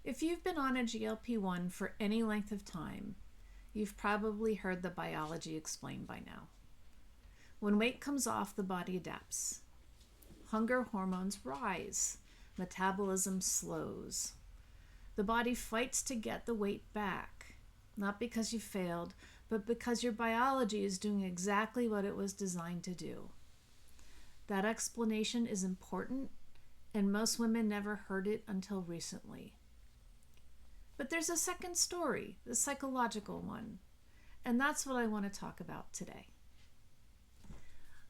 If you've been on a GLP-1 for any length of time, you've probably heard the biology explained by now. When weight comes off, the body adapts. Hunger hormones rise. Metabolism slows. The body fights to get the weight back, not because you failed, but because your biology is doing exactly what it was designed to do. That explanation is important, and most women never heard it until recently. But there's a second story, the psychological one, and that's what I want to talk about today.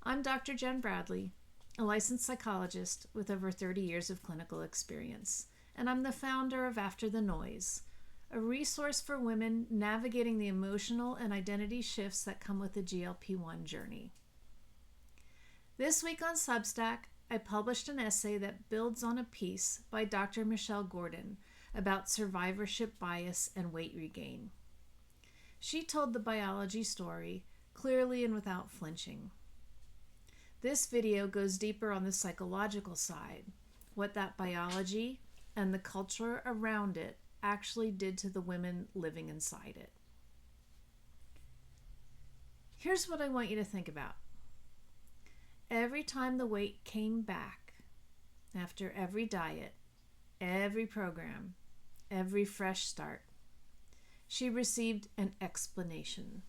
I'm Dr. Jen Bradley, a licensed psychologist with over 30 years of clinical experience, and I'm the founder of After the Noise, a resource for women navigating the emotional and identity shifts that come with the GLP-1 journey. This week on Substack, I published an essay that builds on a piece by Dr. Michelle Gordon about survivorship bias and weight regain. She told the biology story clearly and without flinching. This video goes deeper on the psychological side, what that biology and the culture around it actually did to the women living inside it. Here's what I want you to think about. Every time the weight came back, after every diet, every program, every fresh start, she received an explanation.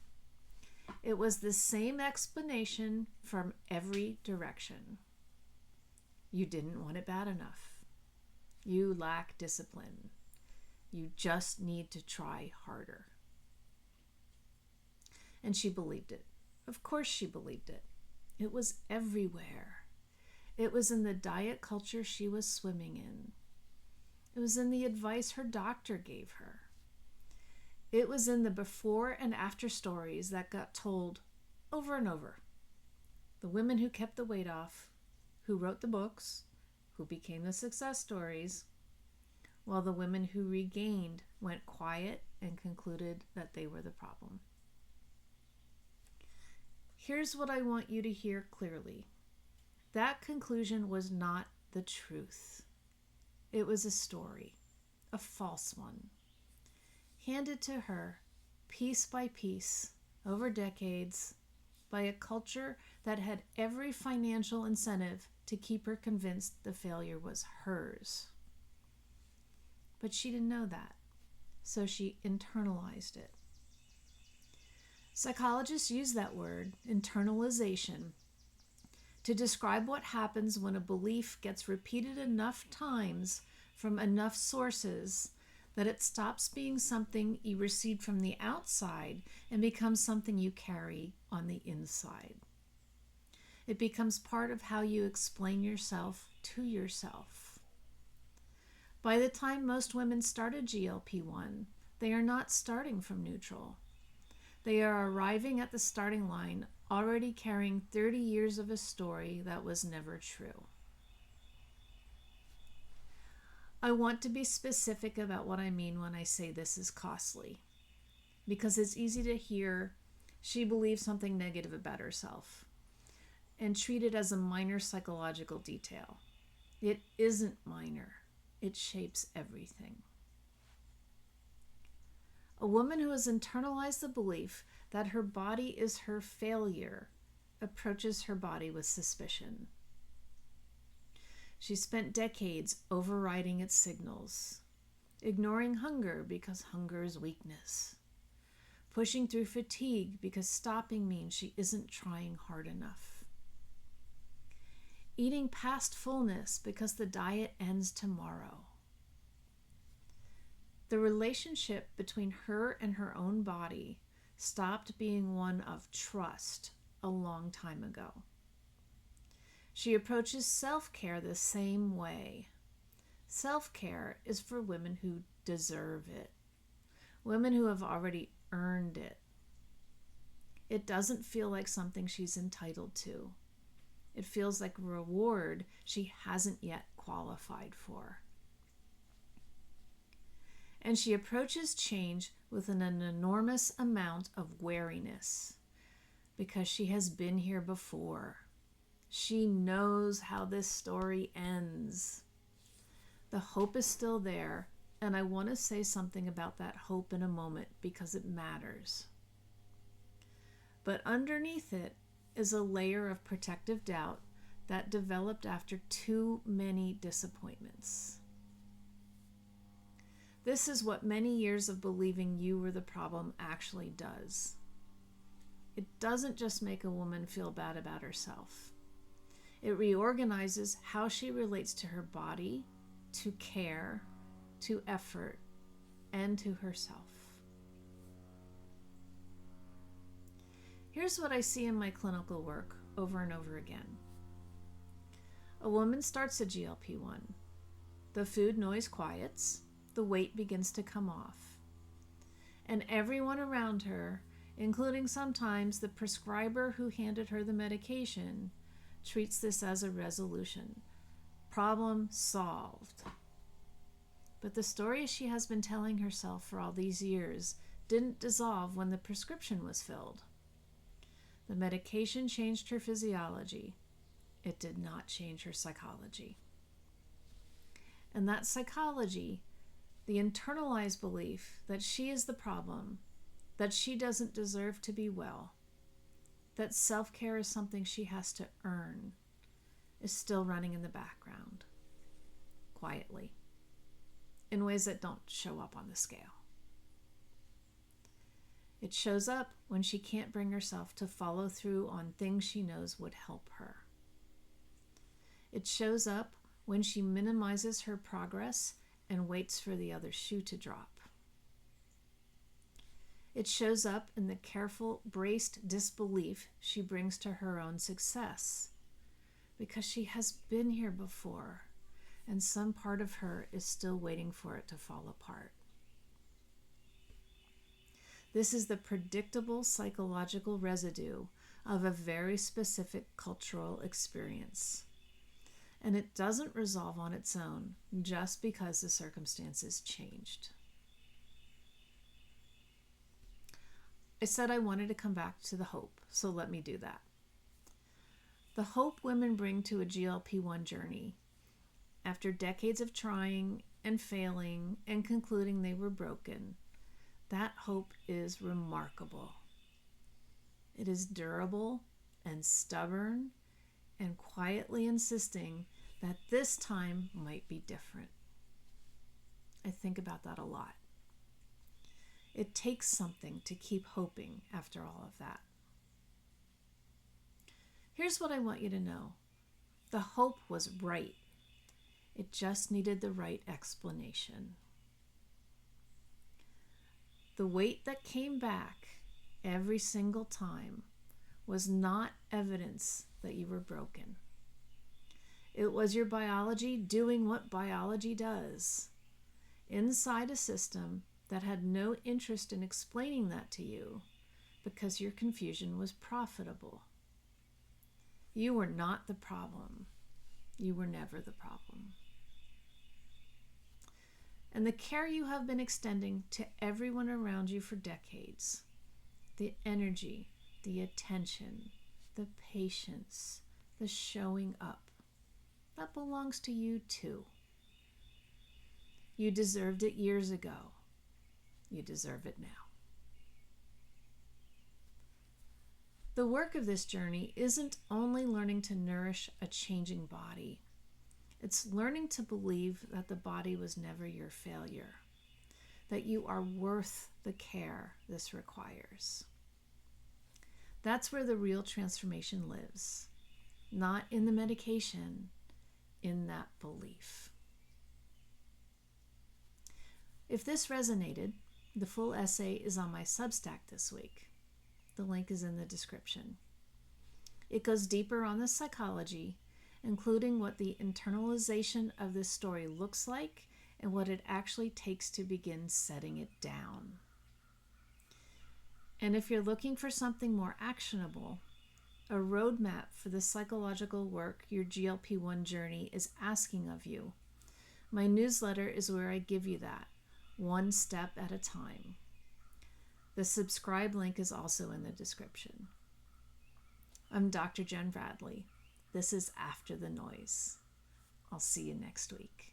It was the same explanation from every direction. You didn't want it bad enough. You lack discipline. You just need to try harder. And she believed it. Of course she believed it. It was everywhere. It was in the diet culture she was swimming in. It was in the advice her doctor gave her. It was in the before and after stories that got told over and over. The women who kept the weight off, who wrote the books, who became the success stories, while the women who regained went quiet and concluded that they were the problem. Here's what I want you to hear clearly. That conclusion was not the truth. It was a story, a false one, handed to her piece by piece over decades by a culture that had every financial incentive to keep her convinced the failure was hers. But she didn't know that, so she internalized it. Psychologists use that word, internalization, to describe what happens when a belief gets repeated enough times from enough sources that it stops being something you received from the outside and becomes something you carry on the inside. It becomes part of how you explain yourself to yourself. By the time most women start a GLP-1, they are not starting from neutral. They are arriving at the starting line already carrying 30 years of a story that was never true. I want to be specific about what I mean when I say this is costly, because it's easy to hear she believes something negative about herself and treat it as a minor psychological detail. It isn't minor. It shapes everything. A woman who has internalized the belief that her body is her failure approaches her body with suspicion. She spent decades overriding its signals, ignoring hunger because hunger is weakness, pushing through fatigue because stopping means she isn't trying hard enough, eating past fullness because the diet ends tomorrow. The relationship between her and her own body stopped being one of trust a long time ago. She approaches self-care the same way. Self-care is for women who deserve it, women who have already earned it. It doesn't feel like something she's entitled to. It feels like a reward she hasn't yet qualified for. And she approaches change with an enormous amount of wariness because she has been here before. She knows how this story ends. The hope is still there, And I want to say something about that hope in a moment because it matters. But underneath it is a layer of protective doubt that developed after too many disappointments. This is what many years of believing you were the problem actually does. It doesn't just make a woman feel bad about herself. It reorganizes how she relates to her body, to care, to effort, and to herself. Here's what I see in my clinical work over and over again. A woman starts a GLP-1. The food noise quiets, the weight begins to come off. And everyone around her, including sometimes the prescriber who handed her the medication, treats this as a resolution. Problem solved. But the story she has been telling herself for all these years didn't dissolve when the prescription was filled. The medication changed her physiology. It did not change her psychology. And that psychology, the internalized belief that she is the problem, that she doesn't deserve to be well, that self-care is something she has to earn, is still running in the background, quietly, in ways that don't show up on the scale. It shows up when she can't bring herself to follow through on things she knows would help her. It shows up when she minimizes her progress and waits for the other shoe to drop. It shows up in the careful, braced disbelief she brings to her own success, because she has been here before, and some part of her is still waiting for it to fall apart. This is the predictable psychological residue of a very specific cultural experience. And it doesn't resolve on its own just because the circumstances changed. I said I wanted to come back to the hope, so let me do that. The hope women bring to a GLP-1 journey, after decades of trying and failing and concluding they were broken, that hope is remarkable. It is durable and stubborn and quietly insisting that this time might be different. I think about that a lot. It takes something to keep hoping after all of that. Here's what I want you to know. The hope was right. It just needed the right explanation. The weight that came back every single time was not evidence that you were broken. It was your biology doing what biology does, inside a system that had no interest in explaining that to you because your confusion was profitable. You were not the problem. You were never the problem. And the care you have been extending to everyone around you for decades, the energy, the attention, the patience, the showing up, that belongs to you too. You deserved it years ago. You deserve it now. The work of this journey isn't only learning to nourish a changing body. It's learning to believe that the body was never your failure, that you are worth the care this requires. That's where the real transformation lives, not in the medication, in that belief. If this resonated, the full essay is on my Substack this week. The link is in the description. It goes deeper on the psychology, including what the internalization of this story looks like and what it actually takes to begin setting it down. And if you're looking for something more actionable, a roadmap for the psychological work your GLP-1 journey is asking of you, my newsletter is where I give you that, one step at a time. The subscribe link is also in the description. I'm Dr. Jen Bradley. This is After the Noise. I'll see you next week.